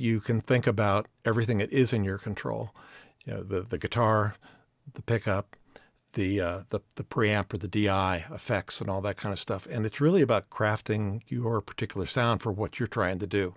you can think about everything that is in your control. You know, the guitar, the pickup, the preamp or the DI effects and all that kind of stuff. And it's really about crafting your particular sound for what you're trying to do.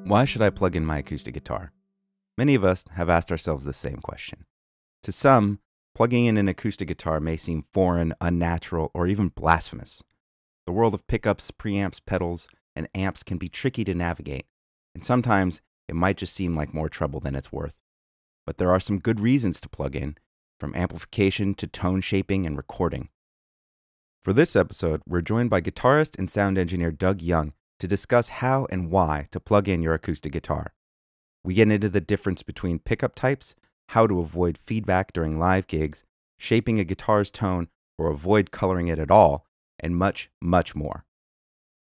Why should I plug in my acoustic guitar? Many of us have asked ourselves the same question. To some, plugging in an acoustic guitar may seem foreign, unnatural, or even blasphemous. The world of pickups, preamps, pedals, and amps can be tricky to navigate, and sometimes it might just seem like more trouble than it's worth. But there are some good reasons to plug in, from amplification to tone shaping and recording. For this episode, we're joined by guitarist and sound engineer Doug Young to discuss how and why to plug in your acoustic guitar. We get into the difference between pickup types, how to avoid feedback during live gigs, shaping a guitar's tone or avoid coloring it at all, and much, much more.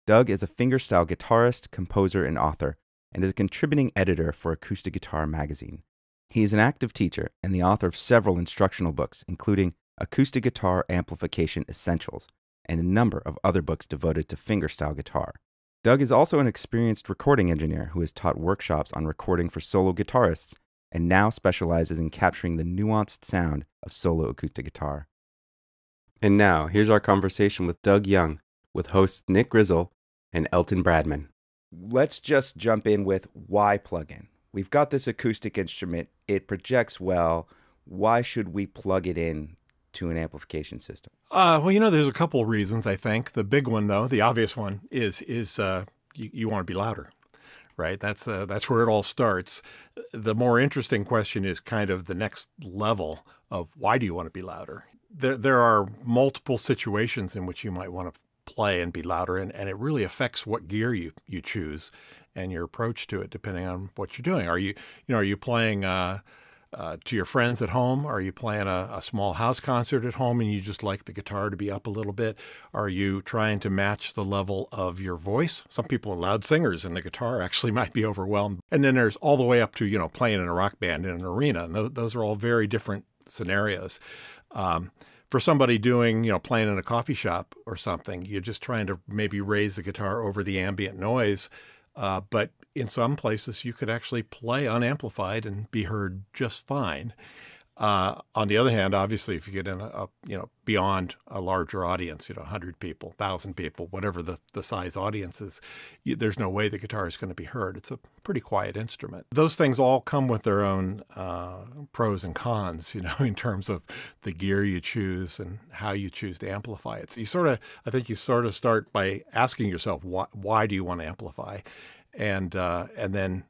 Doug is a fingerstyle guitarist, composer, and author, and is a contributing editor for Acoustic Guitar magazine. He is an active teacher and the author of several instructional books, including Acoustic Guitar Amplification Essentials, and a number of other books devoted to fingerstyle guitar. Doug is also an experienced recording engineer who has taught workshops on recording for solo guitarists and now specializes in capturing the nuanced sound of solo acoustic guitar. And now, here's our conversation with Doug Young, with hosts Nick Grizzle and Elton Bradman. Let's just jump in with why plug in. We've got this acoustic instrument. It projects well. Why should we plug it in to an amplification system? Well, you know, there's a couple reasons, I think. The big one, though, the obvious one, is you want to be louder, right? That's where it all starts. The more interesting question is kind of the next level of why do you want to be louder? There are multiple situations in which you might want to play and be louder, and it really affects what gear you choose and your approach to it, depending on what you're doing. Are you playing to your friends at home? Are you playing a small house concert at home and you just like the guitar to be up a little bit? Are you trying to match the level of your voice? Some people are loud singers and the guitar actually might be overwhelmed. And then there's all the way up to, you know, playing in a rock band in an arena. And those are all very different scenarios. For somebody doing, you know, playing in a coffee shop or something, you're just trying to maybe raise the guitar over the ambient noise. But in some places, you could actually play unamplified and be heard just fine. On the other hand, obviously, if you get in beyond a larger audience, 100 people, 1,000 people, whatever the size audience is, there's no way the guitar is going to be heard. It's a pretty quiet instrument. Those things all come with their own pros and cons, in terms of the gear you choose and how you choose to amplify it. So I think you sort of start by asking yourself, why do you want to amplify? And then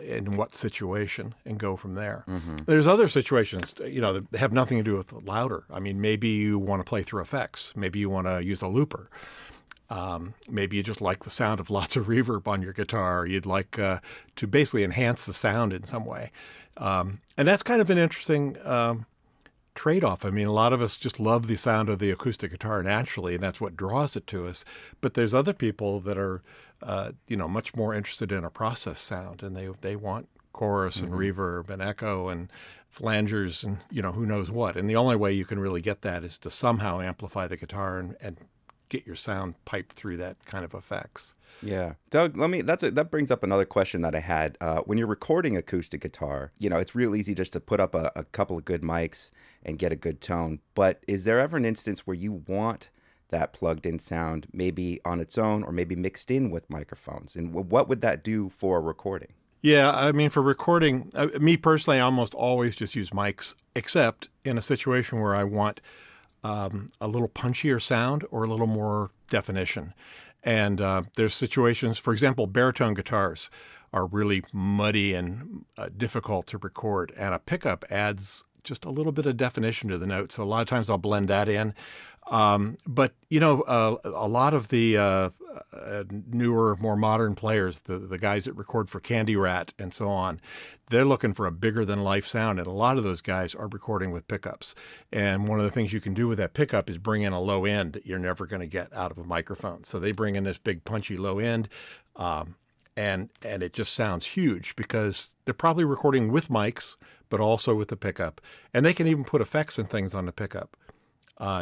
in what situation, and go from there. Mm-hmm. There's other situations, that have nothing to do with louder. I mean, maybe you want to play through effects. Maybe you want to use a looper. Maybe you just like the sound of lots of reverb on your guitar. You'd like to basically enhance the sound in some way. And that's kind of an interesting trade-off. I mean, a lot of us just love the sound of the acoustic guitar naturally, and that's what draws it to us. But there's other people that are, much more interested in a process sound, and they want chorus and reverb and echo and flangers and, who knows what. And the only way you can really get that is to somehow amplify the guitar and get your sound piped through that kind of effects. Yeah. Doug, that brings up another question that I had. When you're recording acoustic guitar, it's real easy just to put up a couple of good mics and get a good tone. But is there ever an instance where you want that plugged in sound maybe on its own or maybe mixed in with microphones? And what would that do for recording? Yeah, I mean, for recording, me personally, I almost always just use mics, except in a situation where I want a little punchier sound or a little more definition. And there's situations, for example, baritone guitars are really muddy and difficult to record, and a pickup adds just a little bit of definition to the note. So a lot of times I'll blend that in. But, you know, a lot of the newer, more modern players, the guys that record for Candy Rat and so on, they're looking for a bigger than life sound. And a lot of those guys are recording with pickups. And one of the things you can do with that pickup is bring in a low end that you're never going to get out of a microphone. So they bring in this big punchy low end. And it just sounds huge because they're probably recording with mics, but also with the pickup. And they can even put effects and things on the pickup.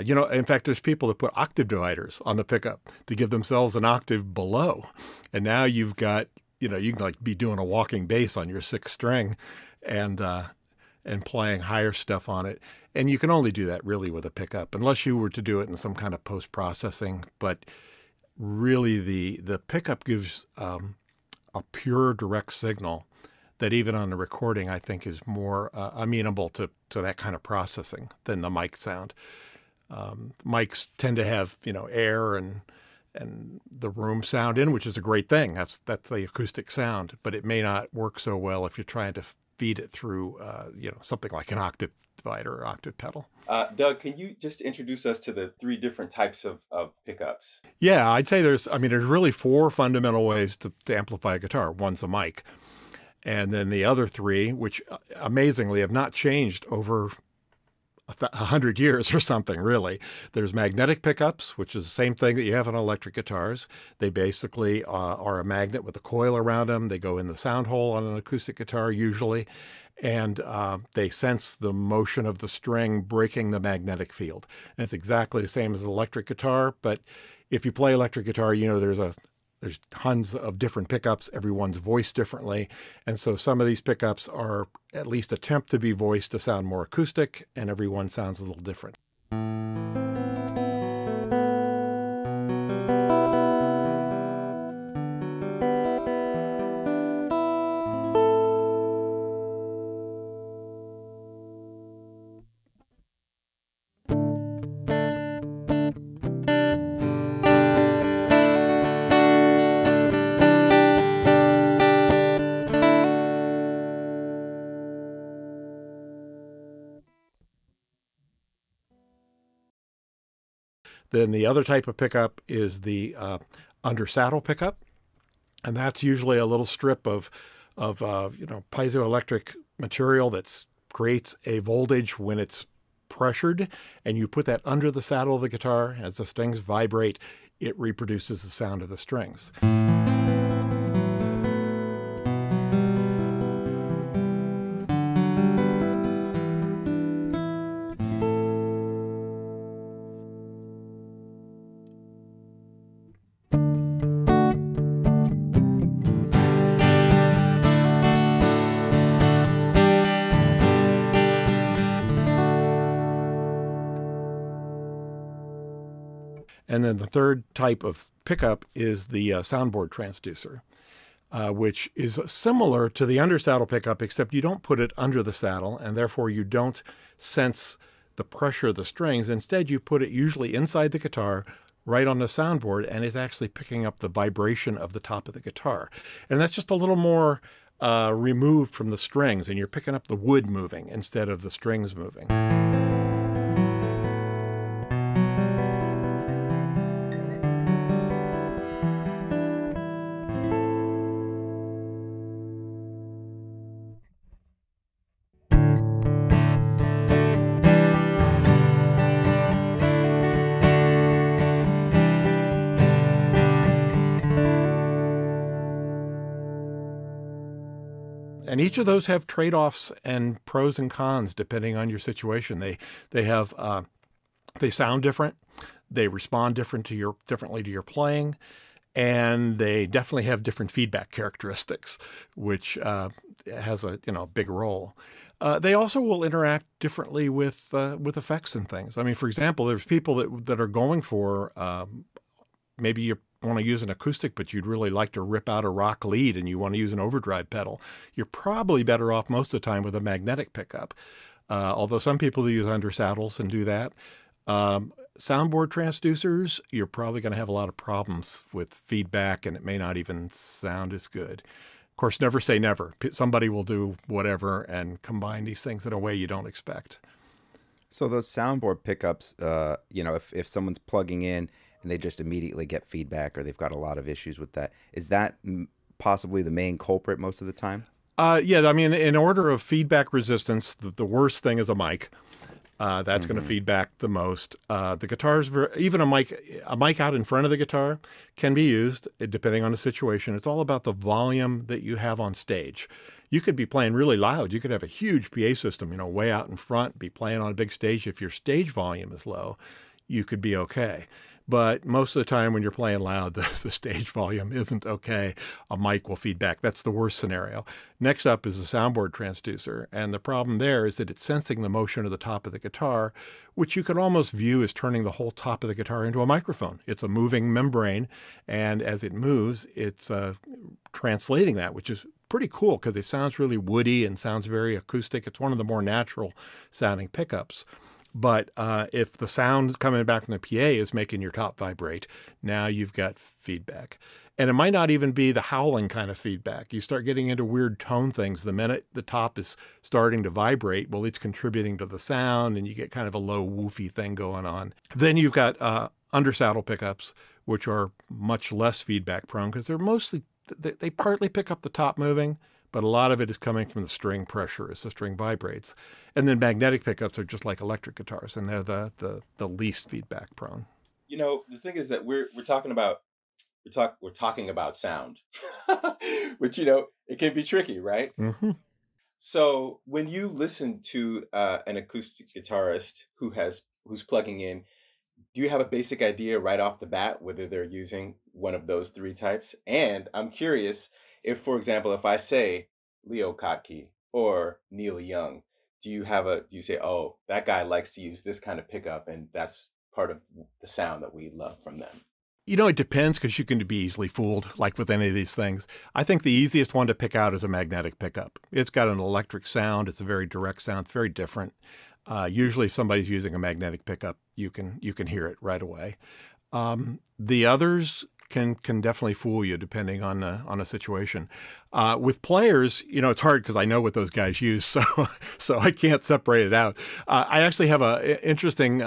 You know, in fact, there's people that put octave dividers on the pickup to give themselves an octave below. And now you've got, you know, you can like be doing a walking bass on your sixth string and playing higher stuff on it. And you can only do that really with a pickup, unless you were to do it in some kind of post-processing. But really the pickup gives a pure direct signal that even on the recording, I think is more amenable to that kind of processing than the mic sound. Mics tend to have, you know, air and the room sound in, which is a great thing. That's the acoustic sound, but it may not work so well if you're trying to feed it through, you know, something like an octave divider or octave pedal. Doug, can you just introduce us to the three different types of pickups? Yeah, I'd say there's really four fundamental ways to amplify a guitar. One's the mic. And then the other three, which amazingly have not changed over 100 years or something, really. There's magnetic pickups, which is the same thing that you have on electric guitars. They basically are a magnet with a coil around them. They go in the sound hole on an acoustic guitar usually, and they sense the motion of the string breaking the magnetic field. And it's exactly the same as an electric guitar, but if you play electric guitar, you know there's tons of different pickups. Everyone's voiced differently. And so some of these pickups are at least attempt to be voiced to sound more acoustic, and everyone sounds a little different. Then the other type of pickup is the under saddle pickup, and that's usually a little strip of you know, piezoelectric material that creates a voltage when it's pressured, and you put that under the saddle of the guitar. As the strings vibrate, it reproduces the sound of the strings. And then the third type of pickup is the soundboard transducer, which is similar to the undersaddle pickup, except you don't put it under the saddle, and therefore you don't sense the pressure of the strings. Instead, you put it usually inside the guitar, right on the soundboard, and it's actually picking up the vibration of the top of the guitar. And that's just a little more removed from the strings, and you're picking up the wood moving instead of the strings moving. And each of those have trade-offs and pros and cons depending on your situation. They have they sound different, they respond differently to your playing, and they definitely have different feedback characteristics, which has a big role. They also will interact differently with effects and things. I mean, for example, there's people that are going for maybe you want to use an acoustic, but you'd really like to rip out a rock lead and you want to use an overdrive pedal. You're probably better off most of the time with a magnetic pickup, although some people use under saddles and do that. Soundboard transducers, you're probably going to have a lot of problems with feedback, and it may not even sound as good. Of course, never say never. Somebody will do whatever and combine these things in a way you don't expect. So those soundboard pickups, if someone's plugging in and they just immediately get feedback or they've got a lot of issues with that, is that possibly the main culprit most of the time? Yeah, I mean, in order of feedback resistance, the worst thing is a mic. That's going to feedback the most. The guitars, even a mic out in front of the guitar can be used depending on the situation. It's all about the volume that you have on stage. You could be playing really loud. You could have a huge PA system, way out in front, be playing on a big stage. If your stage volume is low, you could be okay. But most of the time when you're playing loud, the stage volume isn't okay. A mic will feedback. That's the worst scenario. Next up is a soundboard transducer. And the problem there is that it's sensing the motion of the top of the guitar, which you can almost view as turning the whole top of the guitar into a microphone. It's a moving membrane. And as it moves, it's translating that, which is pretty cool because it sounds really woody and sounds very acoustic. It's one of the more natural sounding pickups. But if the sound coming back from the PA is making your top vibrate, now you've got feedback. And it might not even be the howling kind of feedback. You start getting into weird tone things. The minute the top is starting to vibrate, well, it's contributing to the sound, and you get kind of a low woofy thing going on. Then you've got undersaddle pickups, which are much less feedback prone because they're mostly, they partly pick up the top moving, but a lot of it is coming from the string pressure as the string vibrates. And then magnetic pickups are just like electric guitars, and they're the least feedback prone. The thing is that we're talking about sound, which it can be tricky, right? Mm-hmm. So when you listen to an acoustic guitarist who's plugging in, do you have a basic idea right off the bat whether they're using one of those three types? And I'm curious if, for example, if I say Leo Kottke or Neil Young, do you say, oh, that guy likes to use this kind of pickup and that's part of the sound that we love from them? It depends because you can be easily fooled, like with any of these things. I think the easiest one to pick out is a magnetic pickup. It's got an electric sound. It's a very direct sound. It's very different. Usually if somebody's using a magnetic pickup, you can hear it right away. The others can definitely fool you depending on a situation. With players, it's hard because I know what those guys use, so I can't separate it out. I actually have an interesting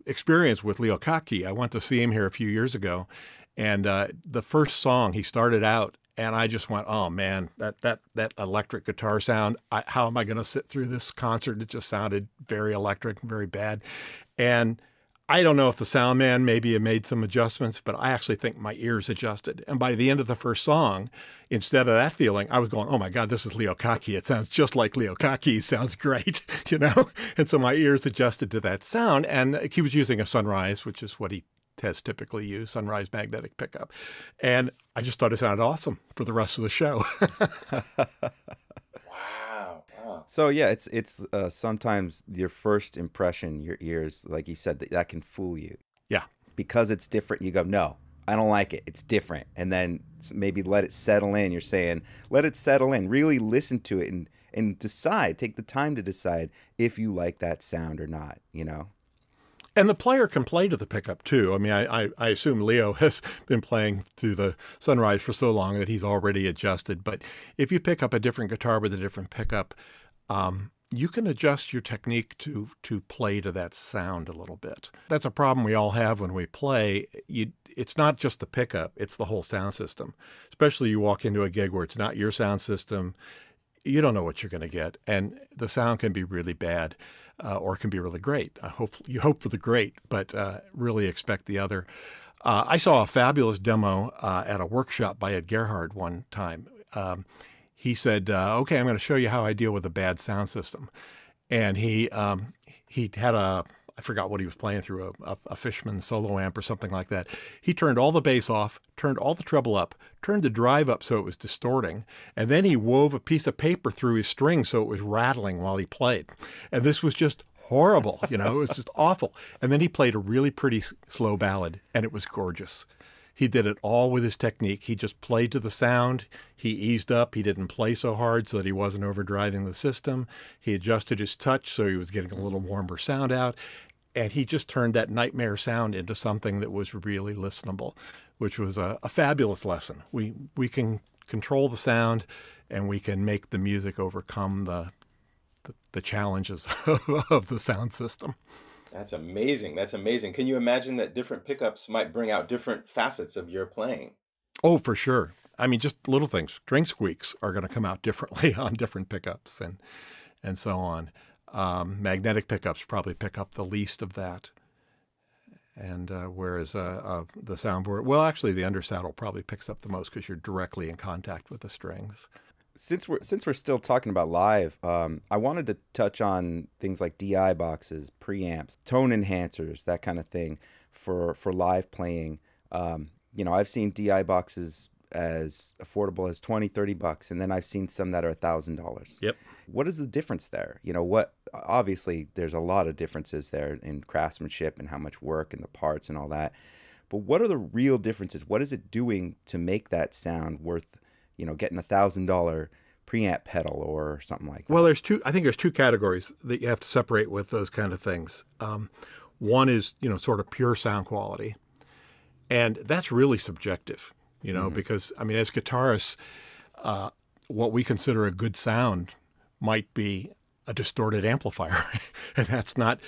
experience with Leo Kottke. I went to see him here a few years ago, and the first song he started out, and I just went, oh man, that electric guitar sound. How am I going to sit through this concert? It just sounded very electric, very bad, and I don't know if the sound man maybe had made some adjustments, but I actually think my ears adjusted. And by the end of the first song, instead of that feeling, I was going, oh my God, this is Leo Kottke. It sounds just like Leo Kottke. It sounds great, And so my ears adjusted to that sound. And he was using a Sunrise, which is what he has typically used, Sunrise magnetic pickup. And I just thought it sounded awesome for the rest of the show. So yeah, it's sometimes your first impression, your ears, like you said, that can fool you. Yeah. Because it's different, you go, no, I don't like it. It's different. And then maybe let it settle in. You're saying, let it settle in. Really listen to it and decide. Take the time to decide if you like that sound or not, And the player can play to the pickup too. I mean, I assume Leo has been playing to the Sunrise for so long that he's already adjusted. But if you pick up a different guitar with a different pickup, you can adjust your technique to play to that sound a little bit. That's a problem we all have when we play. It's not just the pickup, it's the whole sound system. Especially you walk into a gig where it's not your sound system, you don't know what you're going to get. And the sound can be really bad or it can be really great. You hope for the great, but really expect the other. I saw a fabulous demo at a workshop by Ed Gerhard one time. He said, okay, I'm going to show you how I deal with a bad sound system. And he had I forgot what he was playing through, a Fishman solo amp or something like that. He turned all the bass off, turned all the treble up, turned the drive up so it was distorting, and then he wove a piece of paper through his string so it was rattling while he played. And this was just horrible, it was just awful. And then he played a really pretty slow ballad, and it was gorgeous. He did it all with his technique. He just played to the sound. He eased up. He didn't play so hard so that he wasn't overdriving the system. He adjusted his touch so he was getting a little warmer sound out. And he just turned that nightmare sound into something that was really listenable, which was a fabulous lesson. We can control the sound, and we can make the music overcome the challenges of the sound system. That's amazing. That's amazing. Can you imagine that different pickups might bring out different facets of your playing? Oh, for sure. I mean, just little things. String squeaks are going to come out differently on different pickups and so on. Magnetic pickups probably pick up the least of that. And whereas the soundboard, well, actually the undersaddle probably picks up the most because you're directly in contact with the strings. Since we're still talking about live, I wanted to touch on things like DI boxes, preamps, tone enhancers, that kind of thing for live playing. I've seen DI boxes as affordable as $20-$30, and then I've seen some that are $1,000. Yep. What is the difference there? Obviously there's a lot of differences there in craftsmanship and how much work and the parts and all that. But what are the real differences? What is it doing to make that sound worth, getting $1,000 preamp pedal or something like that? Well, I think there's two categories that you have to separate with those kind of things. One is, sort of pure sound quality. And that's really subjective, because, I mean, as guitarists, what we consider a good sound might be a distorted amplifier. And that's not,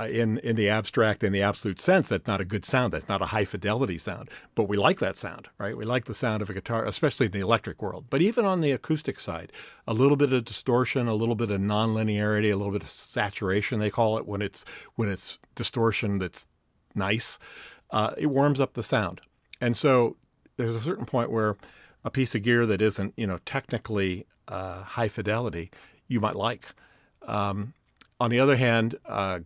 in the abstract, in the absolute sense, that's not a good sound. That's not a high fidelity sound. But we like that sound, right? We like the sound of a guitar, especially in the electric world. But even on the acoustic side, a little bit of distortion, a little bit of nonlinearity, a little bit of saturation, they call it, when it's distortion that's nice, it warms up the sound. And so there's a certain point where a piece of gear that isn't, technically high fidelity, you might like. On the other hand,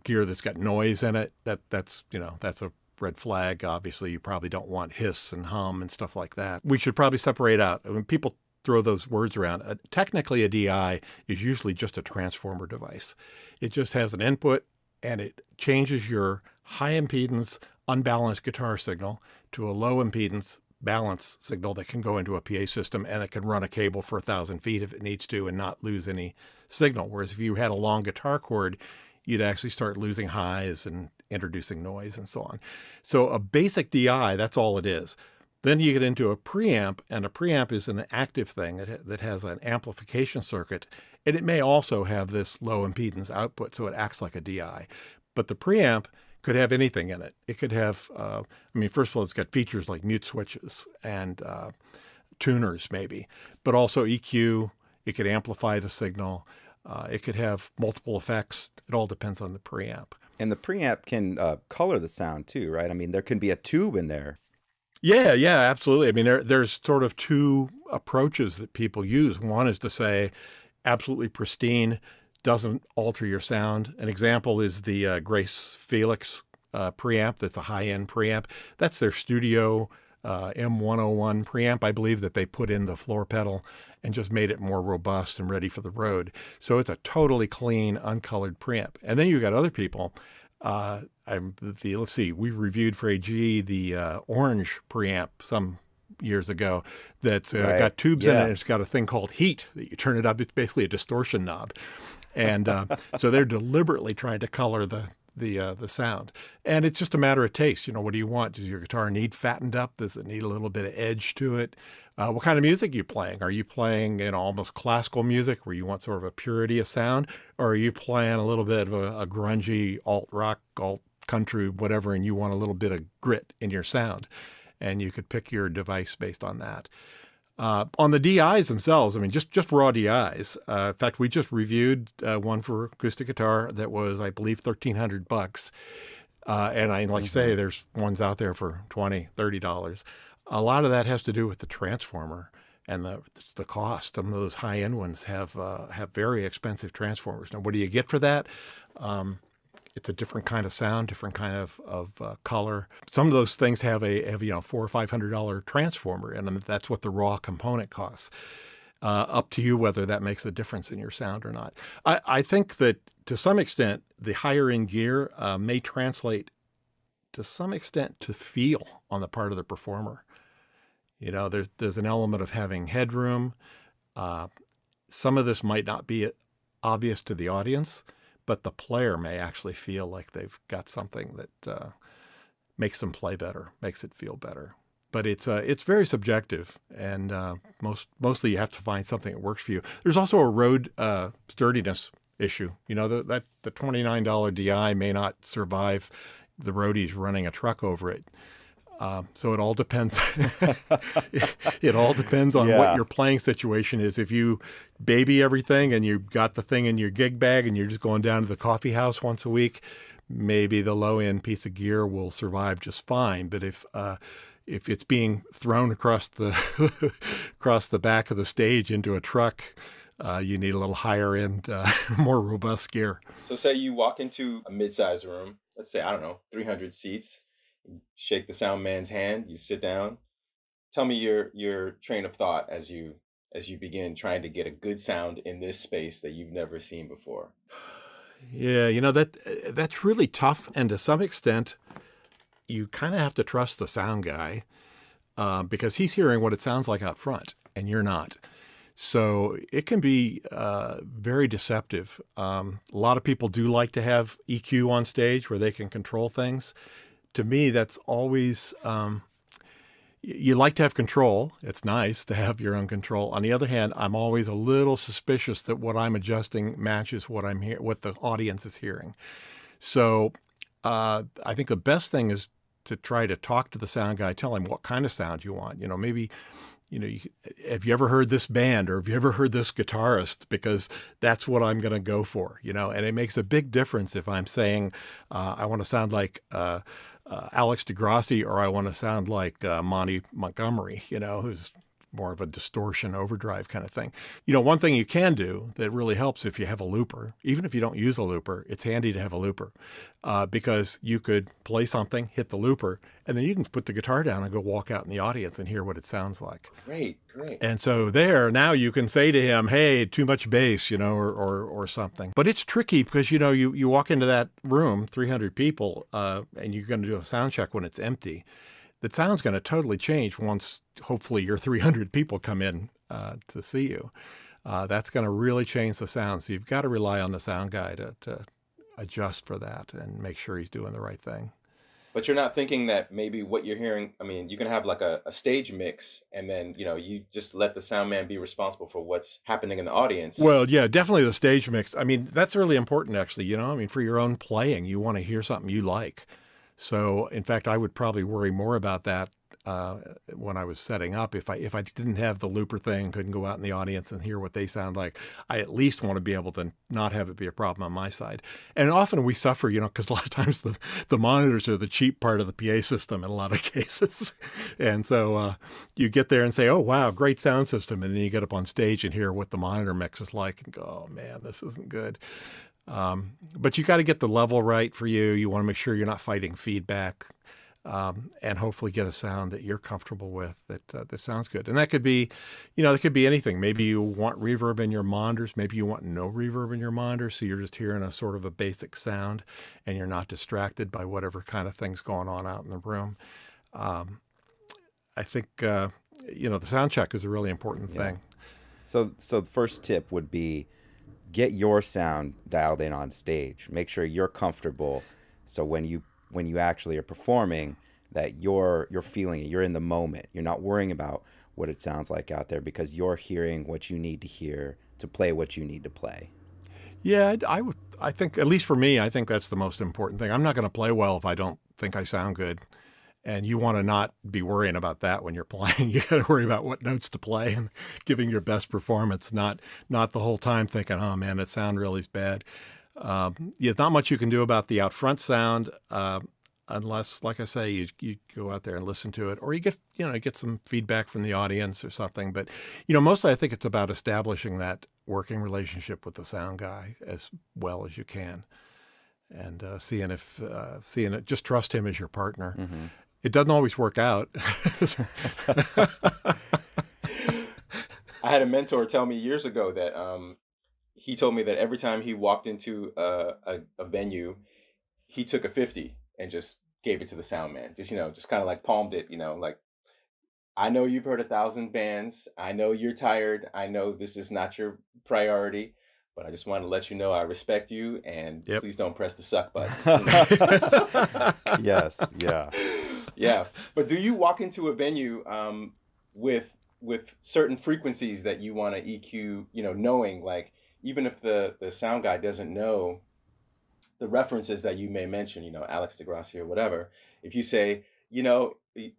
gear that's got noise in it, that's a red flag. Obviously, you probably don't want hiss and hum and stuff like that. We should probably separate out. I mean, people throw those words around. Technically, a DI is usually just a transformer device. It just has an input, and it changes your high impedance, unbalanced guitar signal to a low impedance, balance signal that can go into a PA system, and it can run a cable for 1,000 feet if it needs to and not lose any signal. Whereas if you had a long guitar cord, you'd actually start losing highs and introducing noise and so on. So a basic DI, that's all it is. Then you get into a preamp, and a preamp is an active thing that has an amplification circuit, and it may also have this low impedance output, so it acts like a DI. But the preamp could have anything in it. It could have, first of all, it's got features like mute switches and tuners maybe, but also EQ. It could amplify the signal. It could have multiple effects. It all depends on the preamp. And the preamp can color the sound too, right? I mean, there can be a tube in there. Yeah, absolutely. I mean, there's sort of two approaches that people use. One is to say absolutely pristine, doesn't alter your sound. An example is the Grace Felix preamp. That's a high-end preamp. That's their studio M101 preamp, I believe, that they put in the floor pedal and just made it more robust and ready for the road. So it's a totally clean, uncolored preamp. And then you've got other people. Let's see, we reviewed for AG the orange preamp some years ago that's got tubes in it, and it's got a thing called heat that you turn it up. It's basically a distortion knob. And so they're deliberately trying to color the sound. And it's just a matter of taste. What do you want? Does your guitar need fattened up? Does it need a little bit of edge to it? What kind of music are you playing? Are you playing almost classical music where you want sort of a purity of sound? Or are you playing a little bit of a grungy alt rock, alt country, whatever, and you want a little bit of grit in your sound? And you could pick your device based on that. On the DIs themselves, I mean, just raw DIs. In fact, we just reviewed one for acoustic guitar that was, I believe, $1,300. And I like to say, there's ones out there for $20, $30. A lot of that has to do with the transformer and the cost. Some of those high-end ones have very expensive transformers. Now, what do you get for that? It's a different kind of sound, different kind of color. Some of those things have a $400 or $500 transformer, and that's what the raw component costs. Up to you whether that makes a difference in your sound or not. I think that to some extent the higher end gear may translate to some extent to feel on the part of the performer. There's an element of having headroom. Some of this might not be obvious to the audience, but the player may actually feel like they've got something that makes them play better, makes it feel better. but it's very subjective, and mostly you have to find something that works for you. There's also a road sturdiness issue. You know, that the $29 DI may not survive the roadies running a truck over it. So it all depends. It all depends on what your playing situation is. If you baby everything and you've got the thing in your gig bag and you're just going down to the coffee house once a week, maybe the low-end piece of gear will survive just fine. But if it's being thrown across the across the back of the stage into a truck, you need a little higher end, more robust gear. So say you walk into a mid-sized room, let's say, I don't know, 300 seats, you shake the sound man's hand, you sit down. Tell me your train of thought as you begin trying to get a good sound in this space that you've never seen before. Yeah, that's really tough, and to some extent, you kind of have to trust the sound guy because he's hearing what it sounds like out front, and you're not. So it can be very deceptive. A lot of people do like to have EQ on stage where they can control things. To me, that's always, you like to have control. It's nice to have your own control. On the other hand, I'm always a little suspicious that what I'm adjusting matches what what the audience is hearing. So I think the best thing is to try to talk to the sound guy, tell him what kind of sound you want. Maybe, have you ever heard this band, or have you ever heard this guitarist? Because that's what I'm going to go for, and it makes a big difference if I'm saying I want to sound like Alex DeGrassi, or I want to sound like Monty Montgomery, who's more of a distortion overdrive kind of thing. One thing you can do that really helps if you have a looper, even if you don't use a looper, it's handy to have a looper because you could play something, hit the looper, and then you can put the guitar down and go walk out in the audience and hear what it sounds like. Great. And so now you can say to him, hey, too much bass, or something. But it's tricky because, you walk into that room, 300 people, and you're going to do a sound check when it's empty. The sound's going to totally change once, hopefully, your 300 people come in to see you. That's going to really change the sound. So you've got to rely on the sound guy to adjust for that and make sure he's doing the right thing. But you're not thinking that maybe what you're hearing, I mean, you can have like a stage mix and then, you just let the sound man be responsible for what's happening in the audience. Well, yeah, definitely the stage mix. I mean, that's really important, actually. For your own playing, you want to hear something you like. So, in fact, I would probably worry more about that when I was setting up. If I didn't have the looper thing, couldn't go out in the audience and hear what they sound like, I at least want to be able to not have it be a problem on my side. And often we suffer, because a lot of times the monitors are the cheap part of the PA system in a lot of cases. And so you get there and say, oh, wow, great sound system. And then you get up on stage and hear what the monitor mix is like and go, oh, man, this isn't good. But you got to get the level right for you. You want to make sure you're not fighting feedback, and hopefully get a sound that you're comfortable with that sounds good. And that could be, that could be anything. Maybe you want reverb in your monitors. Maybe you want no reverb in your monitors. So you're just hearing a sort of a basic sound and you're not distracted by whatever kind of thing's going on out in the room. I think, the sound check is a really important thing. So the first tip would be, get your sound dialed in on stage. Make sure you're comfortable. So when you actually are performing, that you're feeling it. You're in the moment. You're not worrying about what it sounds like out there because you're hearing what you need to hear to play what you need to play. Yeah, I think, at least for me, I think that's the most important thing. I'm not going to play well if I don't think I sound good. And you want to not be worrying about that when you're playing. You got to worry about what notes to play and giving your best performance, not the whole time thinking, oh man, it sound really bad. There's not much you can do about the out front sound unless, like I say, you go out there and listen to it, or you get some feedback from the audience or something. But mostly I think it's about establishing that working relationship with the sound guy as well as you can, and seeing it. Just trust him as your partner. Mm-hmm. It doesn't always work out. I had a mentor tell me years ago that he told me that every time he walked into a venue, he took a 50 and just gave it to the sound man. Just kind of like palmed it, like, I know you've heard 1,000 bands. I know you're tired. I know this is not your priority, but I just want to let you know I respect you, and please don't press the suck button. Yes, yeah. Yeah, but do you walk into a venue with certain frequencies that you want to EQ, knowing like even if the sound guy doesn't know the references that you may mention, Alex DeGrassi or whatever, if you say,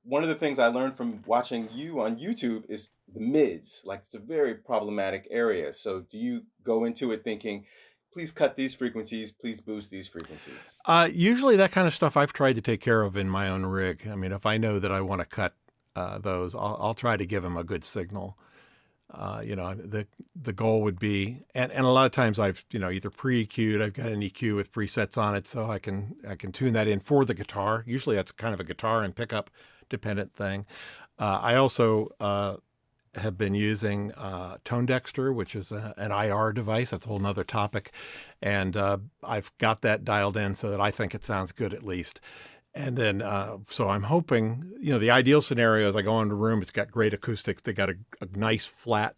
one of the things I learned from watching you on YouTube is the mids. Like it's a very problematic area. So do you go into it thinking, please cut these frequencies, please boost these frequencies? Usually that kind of stuff I've tried to take care of in my own rig. I mean, if I know that I want to cut those, I'll try to give them a good signal. The goal would be, and a lot of times I've either pre-EQ'd, I've got an EQ with presets on it, so I can tune that in for the guitar. Usually that's kind of a guitar and pickup dependent thing. I also have been using Tone Dexter, which is an IR device. That's a whole nother topic, and I've got that dialed in so that I think it sounds good at least. And then, so I'm hoping, the ideal scenario is I go into a room, it's got great acoustics, they got a nice, flat,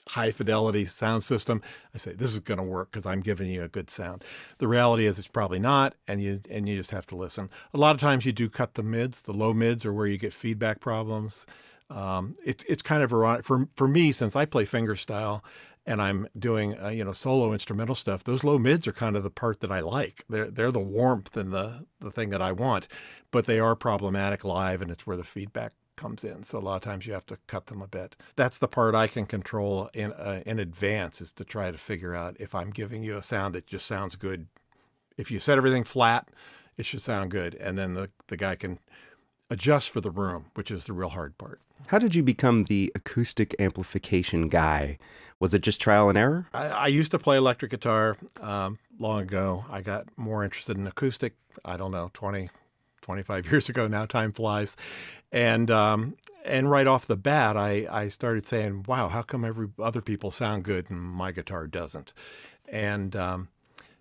high fidelity sound system. I say, this is going to work because I'm giving you a good sound. The reality is it's probably not, and you just have to listen. A lot of times you do cut the mids. The low mids are where you get feedback problems. It's kind of ironic for me, since I play fingerstyle and I'm doing solo instrumental stuff. Those low mids are kind of the part that I like. They're the warmth and the thing that I want, but they are problematic live, and it's where the feedback comes in. So a lot of times you have to cut them a bit. That's the part I can control in advance, is to try to figure out if I'm giving you a sound that just sounds good. If you set everything flat, it should sound good, and then the guy can adjust for the room, which is the real hard part. How did you become the acoustic amplification guy? Was it just trial and error? I used to play electric guitar long ago. I got more interested in acoustic, I don't know, 20, 25 years ago now. Time flies. And right off the bat, I started saying, wow, how come other people sound good and my guitar doesn't? And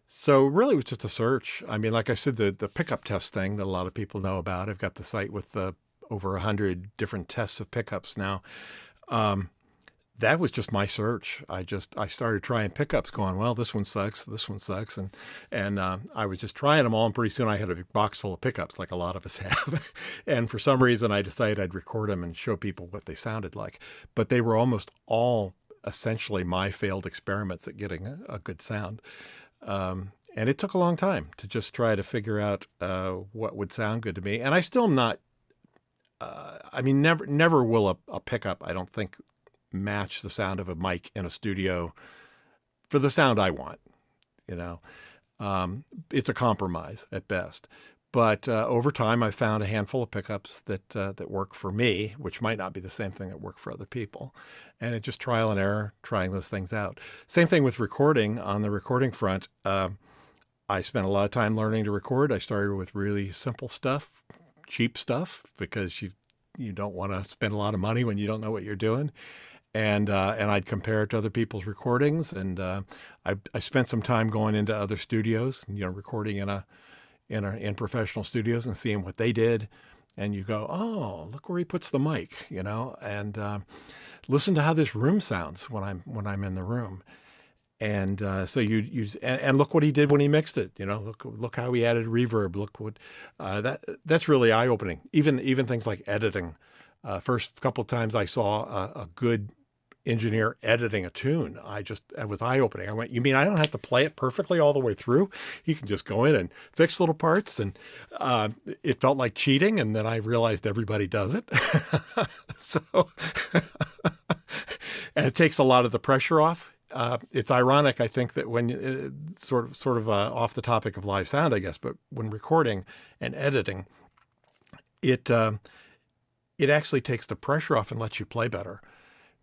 so really it was just a search. I mean, like I said, the pickup test thing that a lot of people know about. I've got the site with over 100 different tests of pickups now. That was just my search. I started trying pickups, going, well, this one sucks, and I was just trying them all, and pretty soon I had a big box full of pickups, like a lot of us have. And for some reason, I decided I'd record them and show people what they sounded like. But they were almost all essentially my failed experiments at getting a good sound. And it took a long time to just try to figure out what would sound good to me. And I still am not. I mean, never will a pickup, I don't think, match the sound of a mic in a studio for the sound I want. It's a compromise at best. But over time, I found a handful of pickups that work for me, which might not be the same thing that work for other people. And it's just trial and error, trying those things out. Same thing with recording. On the recording front, I spent a lot of time learning to record. I started with really simple stuff, cheap stuff, because you don't want to spend a lot of money when you don't know what you're doing. And I'd compare it to other people's recordings. And I spent some time going into other studios, recording in professional studios and seeing what they did. And you go, oh, look where he puts the mic, and listen to how this room sounds when I'm in the room. And so and look what he did when he mixed it. Look how he added reverb. Look what that's really eye opening. Even things like editing. First couple of times I saw a good engineer editing a tune, it was eye opening. I went, you mean I don't have to play it perfectly all the way through? You can just go in and fix little parts, and it felt like cheating. And then I realized everybody does it. So, and it takes a lot of the pressure off. It's ironic, I think, that when sort of off the topic of live sound, I guess, but when recording and editing, it actually takes the pressure off and lets you play better.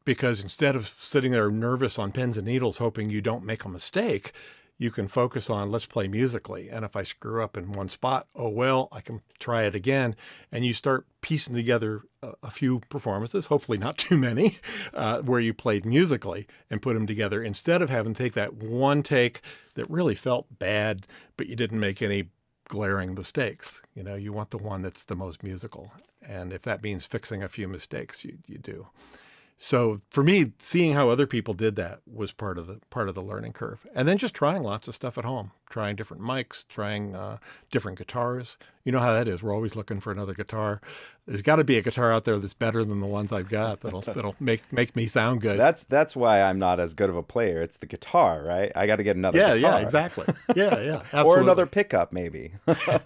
Because instead of sitting there nervous on pins and needles, hoping you don't make a mistake, you can focus on, let's play musically. And if I screw up in one spot, oh, well, I can try it again. And you start piecing together a few performances, hopefully not too many, where you played musically and put them together, instead of having to take that one take that really felt bad, but you didn't make any glaring mistakes. You want the one that's the most musical. And if that means fixing a few mistakes, you do. So for me, seeing how other people did that was part of the learning curve. And then just trying lots of stuff at home, trying different mics, trying different guitars. You know how that is. We're always looking for another guitar. There's got to be a guitar out there that's better than the ones I've got that'll make me sound good. That's why I'm not as good of a player. It's the guitar, right? I got to get another guitar. Yeah, exactly. Yeah, absolutely. Or another pickup, maybe.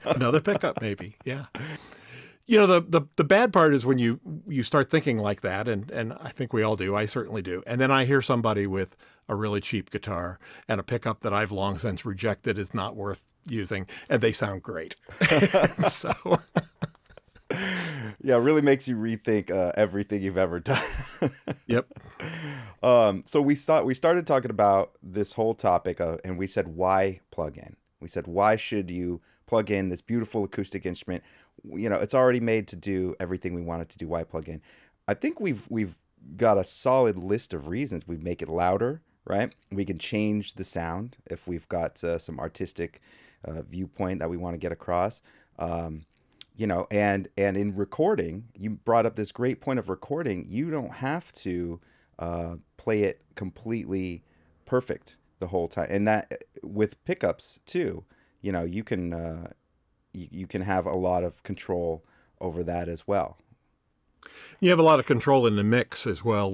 Another pickup, maybe. Yeah. You know, the bad part is when you start thinking like that, and I think we all do. I certainly do. And then I hear somebody with a really cheap guitar and a pickup that I've long since rejected is not worth using, and they sound great. So, yeah, it really makes you rethink everything you've ever done. Yep. So we started talking about this whole topic, and we said, why plug in? We said, why should you plug in this beautiful acoustic instrument? You know, it's already made to do everything we want it to do. Why plug in? I think we've got a solid list of reasons. We make it louder, right? We can change the sound if we've got some artistic viewpoint that we want to get across. You know, and in recording, you brought up this great point of recording. You don't have to play it completely perfect the whole time, and that with pickups too. You know, you can. You can have a lot of control over that as well. You have a lot of control in the mix as well.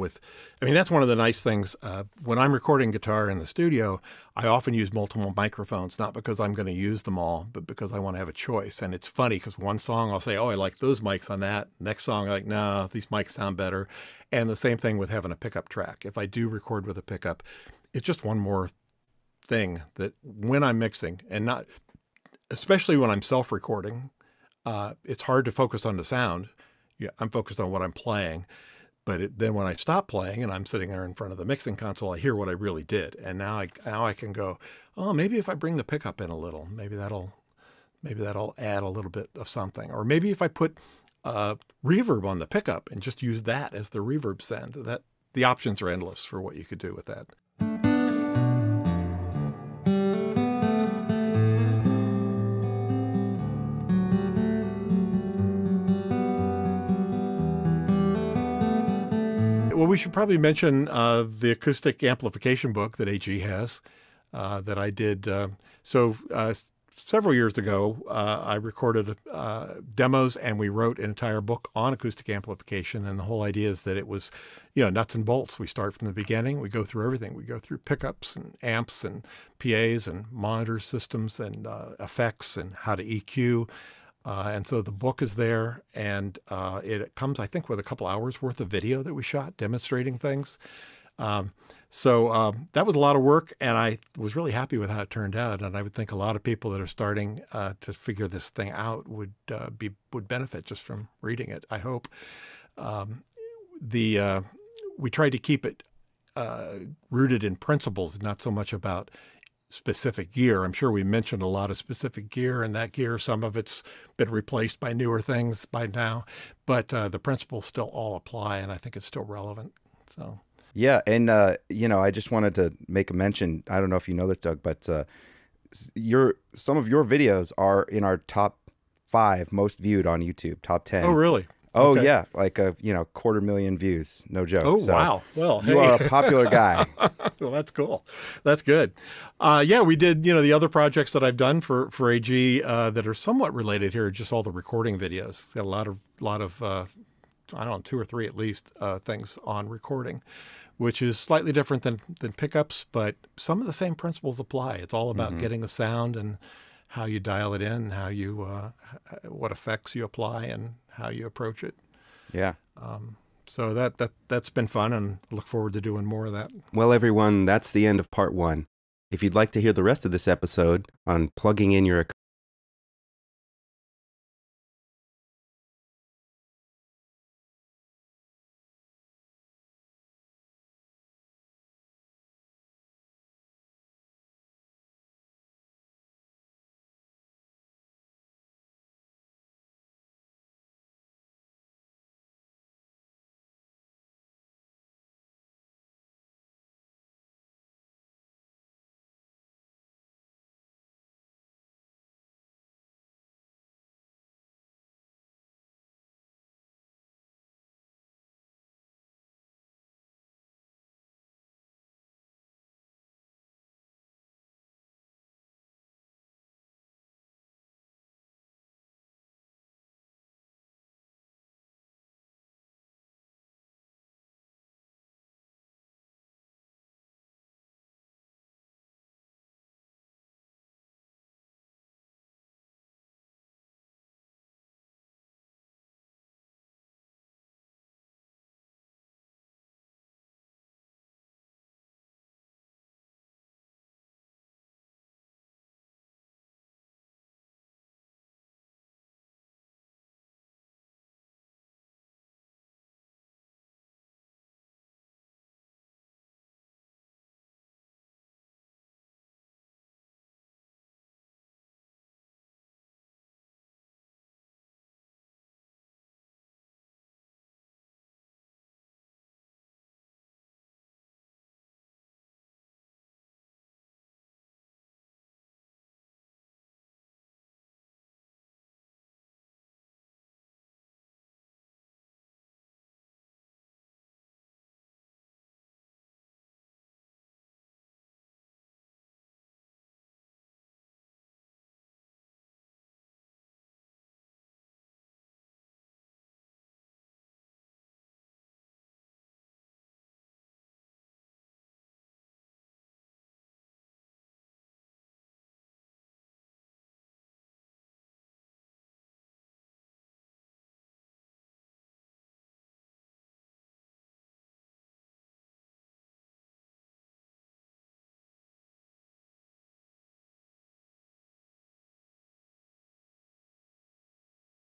I mean, that's one of the nice things. When I'm recording guitar in the studio, I often use multiple microphones, not because I'm going to use them all, but because I want to have a choice. And it's funny because one song I'll say, oh, I like those mics on that. Next song, I'm like, no, these mics sound better. And the same thing with having a pickup track. If I do record with a pickup, it's just one more thing that when I'm mixing, and not especially when I'm self-recording, it's hard to focus on the sound. Yeah, I'm focused on what I'm playing. But then when I stop playing and I'm sitting there in front of the mixing console, I hear what I really did. And now I can go, oh, maybe if I bring the pickup in a little, maybe that'll add a little bit of something. Or maybe if I put reverb on the pickup and just use that as the reverb send. The options are endless for what you could do with that. Well, we should probably mention the acoustic amplification book that AG has that I did. Several years ago, I recorded demos and we wrote an entire book on acoustic amplification. And the whole idea is that it was, nuts and bolts. We start from the beginning. We go through everything. We go through pickups and amps and PAs and monitor systems and effects and how to EQ. And so the book is there, and it comes, I think, with a couple hours worth of video that we shot demonstrating things. So that was a lot of work, and I was really happy with how it turned out. And I would think a lot of people that are starting to figure this thing out would benefit just from reading it, I hope. We tried to keep it rooted in principles, not so much about specific gear. I'm sure we mentioned a lot of specific gear, and that gear, some of it's been replaced by newer things by now, but the principles still all apply, and I think it's still relevant. So yeah, and I just wanted to make a mention. I don't know if you know this, Doug, but some of your videos are in our top 5 most viewed on YouTube, top 10. Oh, really? Oh, okay. Yeah, like 250,000 views, no joke. Oh, so wow. Well, you are a popular guy. Well, that's cool. That's good. Yeah, we did, the other projects that I've done for AG that are somewhat related here, just all the recording videos. Got a lot of I don't know, 2 or 3 at least things on recording, which is slightly different than pickups, but some of the same principles apply. It's all about getting the sound and how you dial it in, how you what effects you apply, and how you approach it. Yeah. So that's been fun, and I look forward to doing more of that. Well, everyone, that's the end of part 1. If you'd like to hear the rest of this episode on plugging in your